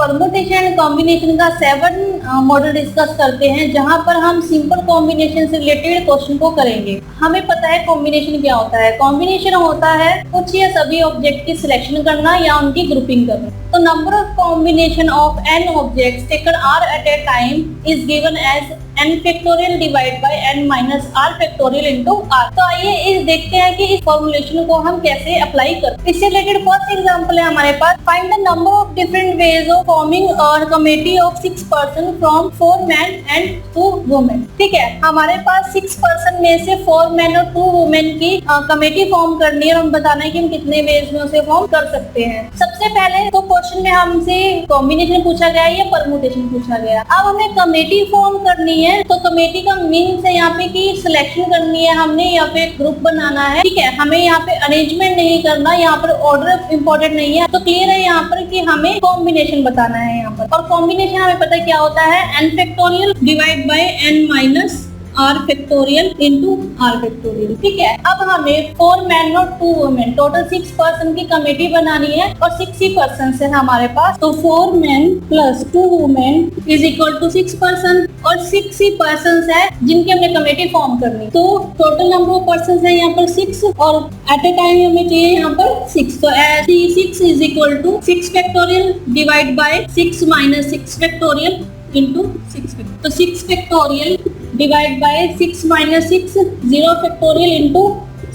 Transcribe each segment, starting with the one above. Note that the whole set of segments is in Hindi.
परमुटेशन एंड कॉम्बिनेशन का 7 मॉडल डिस्कस करते हैं, जहां पर हम सिंपल कॉम्बिनेशन से रिलेटेड क्वेश्चन को करेंगे। हमें पता है कॉम्बिनेशन क्या होता है। कॉम्बिनेशन होता है कुछ या सभी ऑब्जेक्ट की सिलेक्शन करना या उनकी ग्रुपिंग करना। तो number of combination of n objects taken r at a time is given as n factorial divide by n minus r factorial into r। तो आइए इस देखते हैं कि इस फॉर्मूलेशन को हम कैसे अप्लाई करते हैं। इससे रिलेटेड फर्स्ट एग्जांपल है हमारे पास, find the number of different ways of forming a committee of 6 person from 4 man and 2 women. ठीक है, हमारे पास 6 पर्सन में से 4 मैन और 2 वुमेन की कमेटी फॉर्म करनी है और हम बताना है कि हम कितने वेज में उसे फॉर्म कर सकते हैं। सबसे पहले तो क्वेश्चन में हमसे कॉम्बिनेशन पूछा गया है या परमुटेशन पूछा गया। अब हमें कमेटी फॉर्म करनी है, तो कमेटी का मीन्स है यहाँ पे कि सिलेक्शन करनी है हमने या फिर ग्रुप बनाना है। ठीक है, हमें यहाँ पे अरेंजमेंट नहीं करना, यहाँ पर ऑर्डर इंपॉर्टेंट नहीं है। तो क्लियर है यहाँ पर कि हमें कॉम्बिनेशन बताना है यहाँ पर। और कॉम्बिनेशन हमें पता है क्या होता है, n factorial divide by n minus r factorial into r factorial. ठीक है, अब हमें 4 मैन और 2 वुमेन टोटल 6 पर्सन की कमेटी बनानी है और 6 ही पर्सन है हमारे पास। तो 4 man plus 2 women is equal to 6 person और 6 ही पर्सन है जिनकी हमने कमेटी फॉर्म करनी। तो टोटल नंबर ऑफ पर्सन है यहाँ पर 6 और एट ए टाइम हमें चाहिए यहाँ पर 6। तो 6 is equal to 6 factorial divide by 6 minus 6 factorial into 6। तो 6 factorial divide by 6 minus 6, 0 factorial into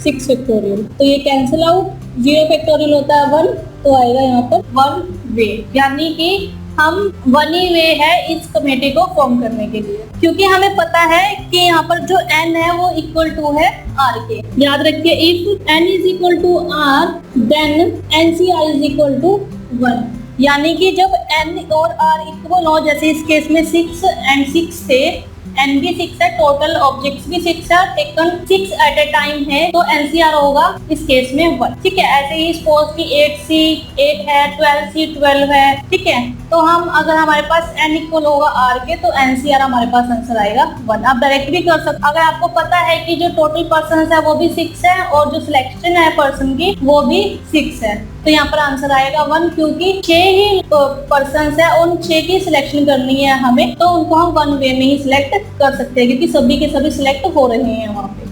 6 factorial. तो ये कैंसिल आउट, 0 फैक्टोरियल होता है 1, तो आएगा यहाँ पर 1 वे, यानी कि हम 1 ही वे है इस कमेटी को फॉर्म करने के लिए, क्योंकि हमें पता है कि यहाँ पर जो n है वो इक्वल टू है r के। याद रखिए, if n is equal to r then NCR is equal to 1, यानी कि जब n और r इक्वल हो, जैसे इस केस में 6 एंड 6 से n भी 6 है, टोटल ऑब्जेक्ट्स भी 6 है, टेकन 6 एट ए टाइम है, तो NCR होगा इस केस में 1। ठीक है, ऐसे ही सपोज कि 8C 8 है, 12C 12 है। ठीक है, तो हम अगर हमारे पास n इक्वल होगा r के, तो NCR हमारे पास आंसर आएगा 1। आप डायरेक्ट भी कर सकते। अगर आपको पता है कि जो टोटल पर्सन है वो भी 6 है और जो सिलेक्शन है पर्सन की वो भी 6 है, तो यहाँ पर आंसर आएगा 1, क्योंकि 6 ही पर्सन है, उन 6 की सिलेक्शन करनी है हमें, तो उनको हम 1 वे में ही सिलेक्ट कर सकते हैं, क्योंकि सभी के सभी सिलेक्ट हो रहे हैं वहाँ पे।